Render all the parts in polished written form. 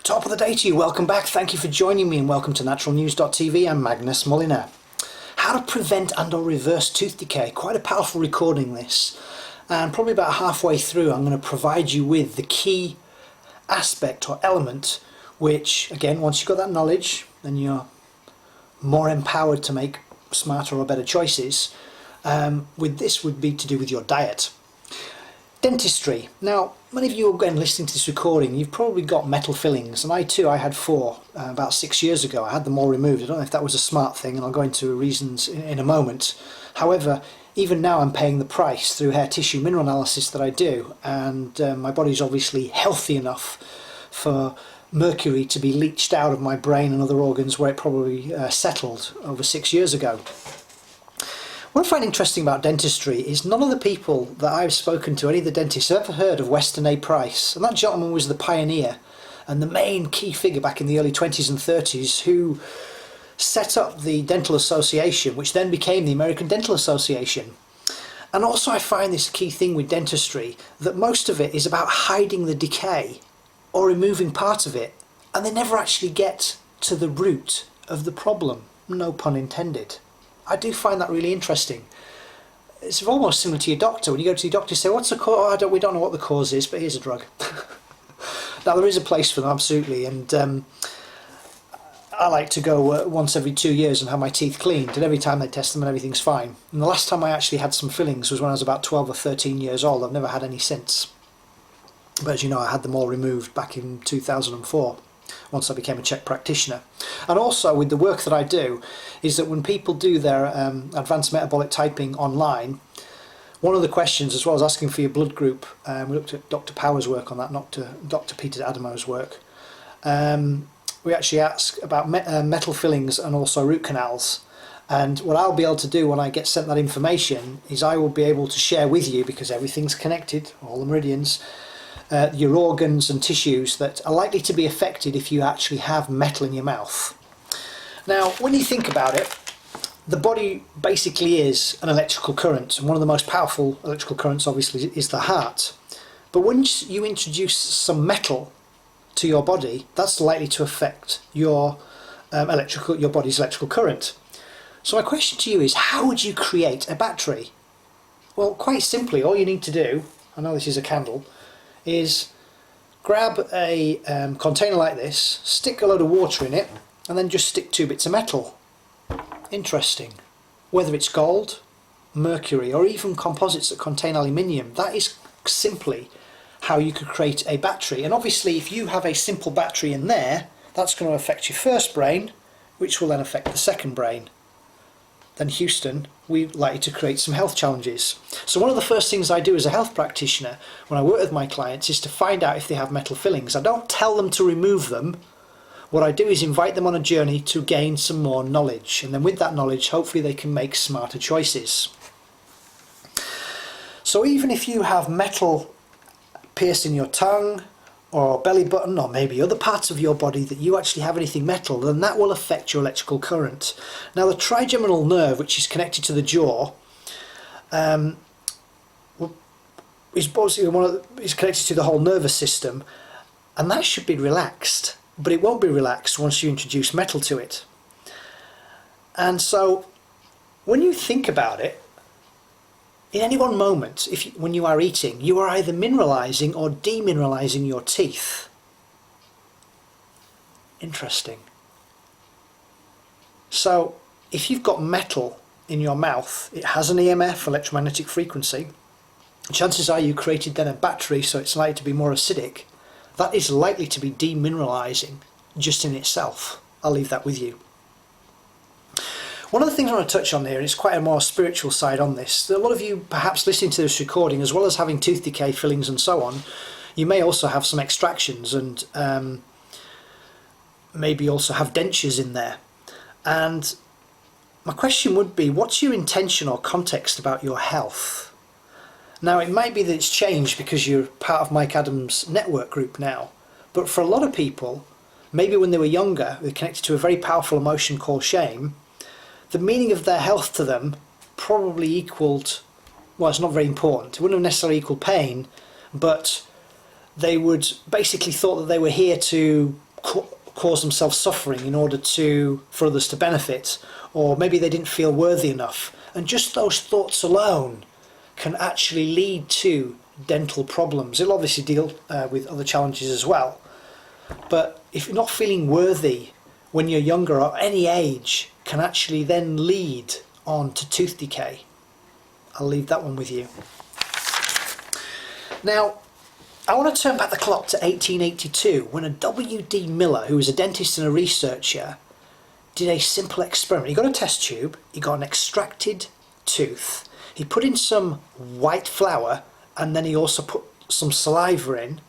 Top of the day to you, welcome back, thank you for joining me and welcome to naturalnews.tv. I'm Magnus Molyneux. How to prevent and or reverse tooth decay, quite a powerful recording this, and probably about halfway through I'm going to provide you with the key aspect or element which, again, once you've got that knowledge then you're more empowered to make smarter or better choices. With this would be to do with your diet. Dentistry. Now, many of you, again, listening to this recording, you've probably got metal fillings, and I had four about 6 years ago. I had them all removed. I don't know if that was a smart thing, and I'll go into reasons in a moment. However, even now I'm paying the price through hair tissue mineral analysis that I do, and my body's obviously healthy enough for mercury to be leached out of my brain and other organs where it probably settled over 6 years ago. What I find interesting about dentistry is none of the people that I've spoken to, any of the dentists, have ever heard of Weston A Price. And that gentleman was the pioneer and the main key figure back in the early 20s and 30s who set up the Dental Association, which then became the American Dental Association. And also I find this key thing with dentistry, that most of it is about hiding the decay or removing part of it, and they never actually get to the root of the problem, no pun intended. I do find that really interesting. It's almost similar to your doctor. When you go to your doctor, you say, what's the cause? We don't know what the cause is, but here's a drug. Now, there is a place for them, absolutely, and I like to go once every 2 years and have my teeth cleaned, and every time they test them and everything's fine. And the last time I actually had some fillings was when I was about 12 or 13 years old. I've never had any since. But as you know, I had them all removed back in 2004. Once I became a Czech practitioner. And also with the work that I do is that when people do their advanced metabolic typing online, one of the questions, as well as asking for your blood group, we looked at Dr. Power's work on that, not Dr. Peter Adamo's work, we actually ask about metal fillings and also root canals. And what I'll be able to do when I get sent that information is I will be able to share with you, because everything's connected, all the meridians, your organs and tissues that are likely to be affected if you actually have metal in your mouth. Now, when you think about it, the body basically is an electrical current, and one of the most powerful electrical currents obviously is the heart. But once you introduce some metal to your body, that's likely to affect your body's electrical current. So my question to you is, how would you create a battery? Well, quite simply, all you need to do, I know this is a candle, is grab a container like this, stick a load of water in it, and then just stick 2 bits of metal. Interesting. Whether it's gold, mercury, or even composites that contain aluminium, that is simply how you could create a battery. And obviously if you have a simple battery in there, that's going to affect your first brain, which will then affect the second brain. Then Houston, we're likely to create some health challenges. So one of the first things I do as a health practitioner when I work with my clients is to find out if they have metal fillings. I don't tell them to remove them. What I do is invite them on a journey to gain some more knowledge, and then with that knowledge hopefully they can make smarter choices. So even if you have metal piercing your tongue or belly button, or maybe other parts of your body that you actually have anything metal, then that will affect your electrical current. Now, the trigeminal nerve, which is connected to the jaw, is connected to the whole nervous system, and that should be relaxed, but it won't be relaxed once you introduce metal to it. And so when you think about it, in any one moment, when you are eating, you are either mineralizing or demineralizing your teeth. Interesting. So if you've got metal in your mouth, it has an EMF, electromagnetic frequency. Chances are you created then a battery, so it's likely to be more acidic. That is likely to be demineralizing just in itself. I'll leave that with you. One of the things I want to touch on here, and it's quite a more spiritual side on this, a lot of you perhaps listening to this recording, as well as having tooth decay, fillings and so on, you may also have some extractions and maybe also have dentures in there. And my question would be, what's your intention or context about your health? Now, it might be that it's changed because you're part of Mike Adams' network group now, but for a lot of people, maybe when they were younger, they're connected to a very powerful emotion called shame. The meaning of their health to them probably equaled, well, it's not very important, it wouldn't have necessarily equaled pain, but they would basically thought that they were here to cause themselves suffering in order for others to benefit, or maybe they didn't feel worthy enough. And just those thoughts alone can actually lead to dental problems. It'll obviously deal with other challenges as well. But if you're not feeling worthy when you're younger or any age, can actually then lead on to tooth decay. I'll leave that one with you. Now, I want to turn back the clock to 1882 when a W.D. Miller, who was a dentist and a researcher, did a simple experiment. He got a test tube, he got an extracted tooth, he put in some white flour, and then he also put some saliva in,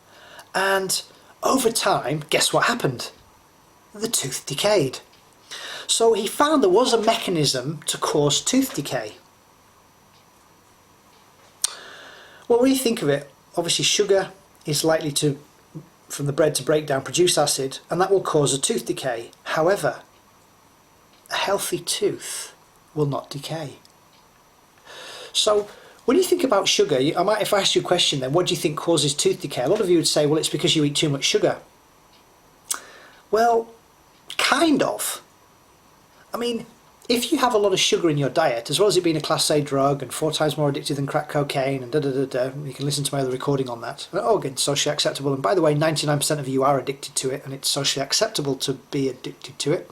and over time, guess what happened? The tooth decayed. So he found there was a mechanism to cause tooth decay. Well, when you think of it, obviously sugar is likely to, from the bread to break down, produce acid, and that will cause a tooth decay. However, a healthy tooth will not decay. So when you think about sugar, if I ask you a question then, what do you think causes tooth decay? A lot of you would say, well, it's because you eat too much sugar. Well, kind of. I mean, if you have a lot of sugar in your diet, as well as it being a Class A drug and 4 times more addictive than crack cocaine and you can listen to my other recording on that. Oh, again, socially acceptable. And by the way, 99% of you are addicted to it, and it's socially acceptable to be addicted to it.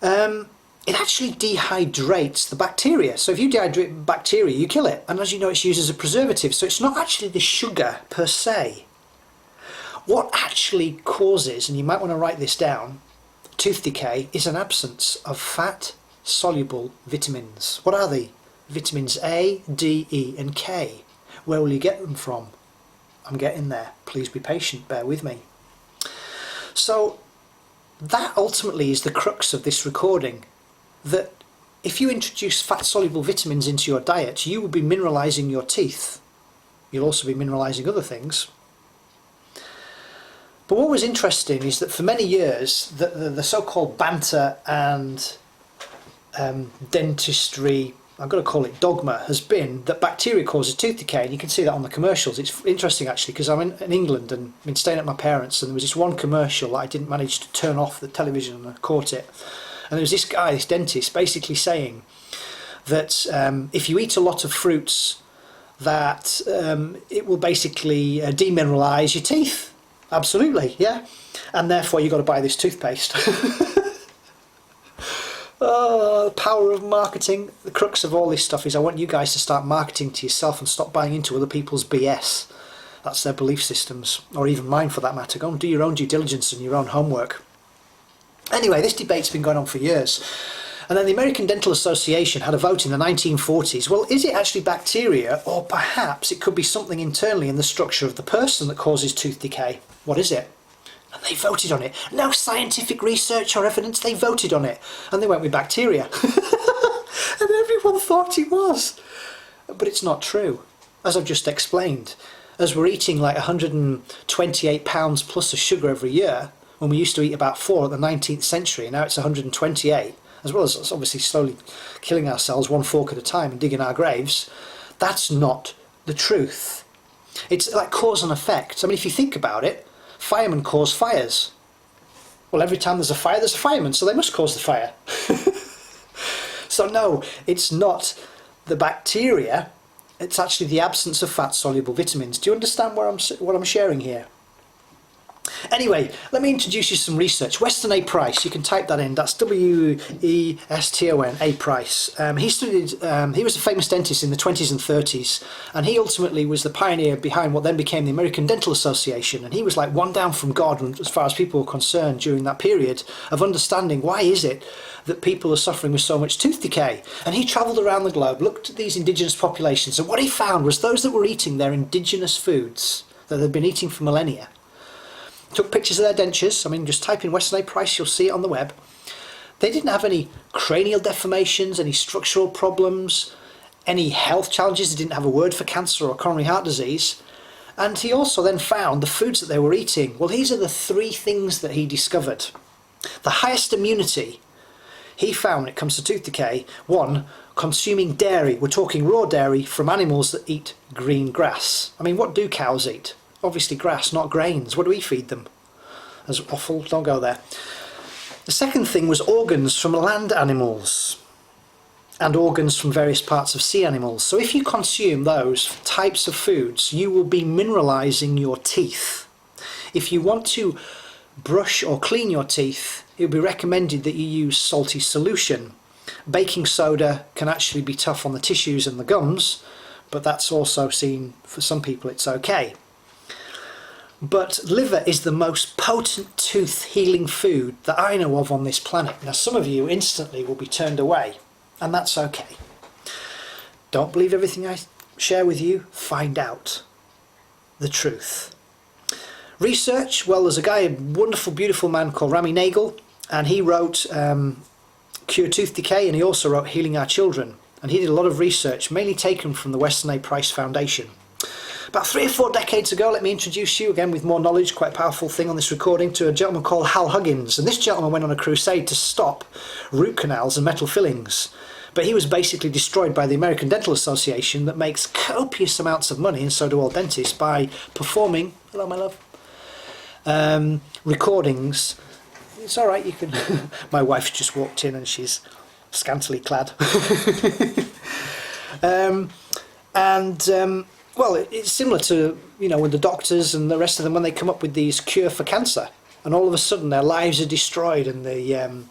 It actually dehydrates the bacteria. So if you dehydrate bacteria, you kill it. And as you know, it's used as a preservative. So it's not actually the sugar per se. What actually causes, and you might want to write this down, tooth decay is an absence of fat-soluble vitamins. What are they? Vitamins A, D, E and K. Where will you get them from? I'm getting there. Please be patient, bear with me. So that ultimately is the crux of this recording, that if you introduce fat-soluble vitamins into your diet, you will be mineralising your teeth. You'll also be mineralising other things. But what was interesting is that for many years, the so-called banter and dentistry, I've got to call it dogma, has been that bacteria causes tooth decay, and you can see that on the commercials. It's interesting actually, because I'm in England and I've been staying at my parents', and there was this one commercial that I didn't manage to turn off the television, and I caught it. And there was this guy, this dentist, basically saying that if you eat a lot of fruits, that it will basically demineralise your teeth. Absolutely, yeah. And therefore you've got to buy this toothpaste. Oh, the power of marketing. The crux of all this stuff is I want you guys to start marketing to yourself and stop buying into other people's BS. That's their belief systems, or even mine for that matter. Go and do your own due diligence and your own homework. Anyway, this debate's been going on for years. And then the American Dental Association had a vote in the 1940s. Well, is it actually bacteria, or perhaps it could be something internally in the structure of the person that causes tooth decay? What is it? And they voted on it. No scientific research or evidence, they voted on it. And they went with bacteria. And everyone thought it was. But it's not true. As I've just explained, as we're eating like 128 pounds plus of sugar every year, when we used to eat about 4 at the 19th century, now it's 128, as well as obviously slowly killing ourselves one fork at a time and digging our graves, that's not the truth. It's like cause and effect. I mean, if you think about it, firemen cause fires. Well, every time there's a fire, there's a fireman, so they must cause the fire. So no, it's not the bacteria, it's actually the absence of fat-soluble vitamins. Do you understand what I'm sharing here? Anyway, let me introduce you to some research. Weston A Price, you can type that in, that's W-E-S-T-O-N, A Price. He was a famous dentist in the 20s and 30s, and he ultimately was the pioneer behind what then became the American Dental Association, and he was like one down from God as far as people were concerned during that period of understanding why is it that people are suffering with so much tooth decay. And he travelled around the globe, looked at these indigenous populations, and what he found was those that were eating their indigenous foods that they'd been eating for millennia, took pictures of their dentures. I mean, just type in Weston A Price, you'll see it on the web. They didn't have any cranial deformations, any structural problems, any health challenges. They didn't have a word for cancer or coronary heart disease. And he also then found the foods that they were eating. Well, these are the 3 things that he discovered. The highest immunity he found when it comes to tooth decay: 1, consuming dairy. We're talking raw dairy from animals that eat green grass. I mean, what do cows eat? Obviously grass, not grains. What do we feed them? as offal, don't go there. The second thing was organs from land animals and organs from various parts of sea animals. So if you consume those types of foods, you will be mineralizing your teeth. If you want to brush or clean your teeth, it would be recommended that you use salty solution. Baking soda can actually be tough on the tissues and the gums, but that's also seen, for some people it's okay. But liver is the most potent tooth healing food that I know of on this planet. Now some of you instantly will be turned away, and that's okay. Don't believe everything I share with you, find out the truth. Research, well, there's a guy, a wonderful beautiful man called Rami Nagel, and he wrote Cure Tooth Decay, and he also wrote Healing Our Children, and he did a lot of research mainly taken from the Weston A Price Foundation. About 3 or 4 decades ago, let me introduce you again with more knowledge, quite a powerful thing on this recording, to a gentleman called Hal Huggins. And this gentleman went on a crusade to stop root canals and metal fillings, but he was basically destroyed by the American Dental Association, that makes copious amounts of money, and so do all dentists, by performing, hello my love, recordings. It's alright, you can my wife's just walked in and she's scantily clad. Well, it's similar to, you know, when the doctors and the rest of them, when they come up with these cure for cancer, and all of a sudden their lives are destroyed, and the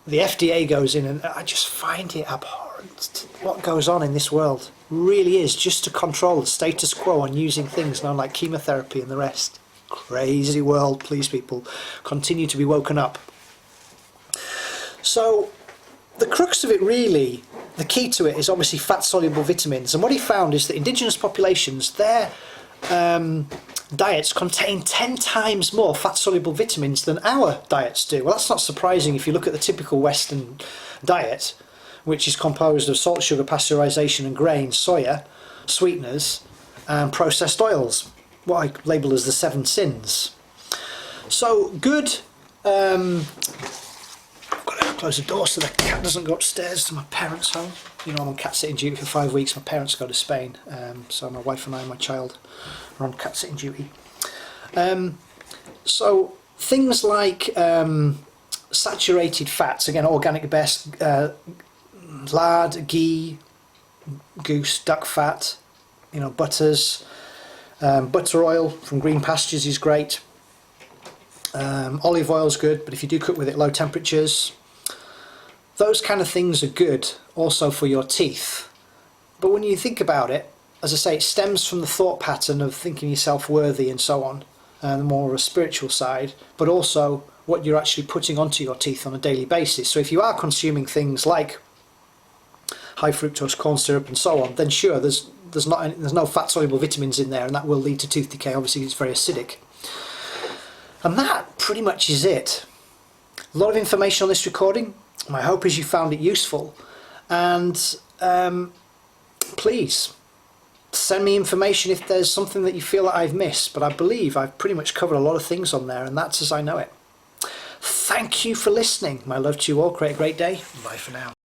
FDA goes in, and I just find it abhorrent what goes on in this world. It really is, just to control the status quo on using things known like chemotherapy and the rest. Crazy world, please people, continue to be woken up. So the crux of it really, the key to it is obviously fat-soluble vitamins, and what he found is that indigenous populations, their diets contain 10 times more fat-soluble vitamins than our diets do. Well, that's not surprising if you look at the typical Western diet, which is composed of salt, sugar, pasteurization and grains, soya, sweeteners and processed oils, what I label as the 7 sins. So good, I've got to close the door so the cat doesn't go upstairs to my parents' home. You know, I'm on cat sitting duty for 5 weeks. My parents go to Spain, so my wife and I and my child are on cat sitting duty. So things like saturated fats, again organic best, lard, ghee, goose, duck fat, you know, butters, butter oil from green pastures is great. Olive oil is good, but if you do cook with it low temperatures, those kind of things are good also for your teeth. But when you think about it, as I say, it stems from the thought pattern of thinking yourself worthy and so on, and more of a spiritual side, but also what you're actually putting onto your teeth on a daily basis. So if you are consuming things like high fructose corn syrup and so on, then sure, there's no fat soluble vitamins in there, and that will lead to tooth decay. Obviously it's very acidic. And that pretty much is it. A lot of information on this recording. My hope is you found it useful, and please send me information if there's something that you feel that I've missed, but I believe I've pretty much covered a lot of things on there, and that's as I know it. Thank you for listening. My love to you all. Create a great day. Bye for now.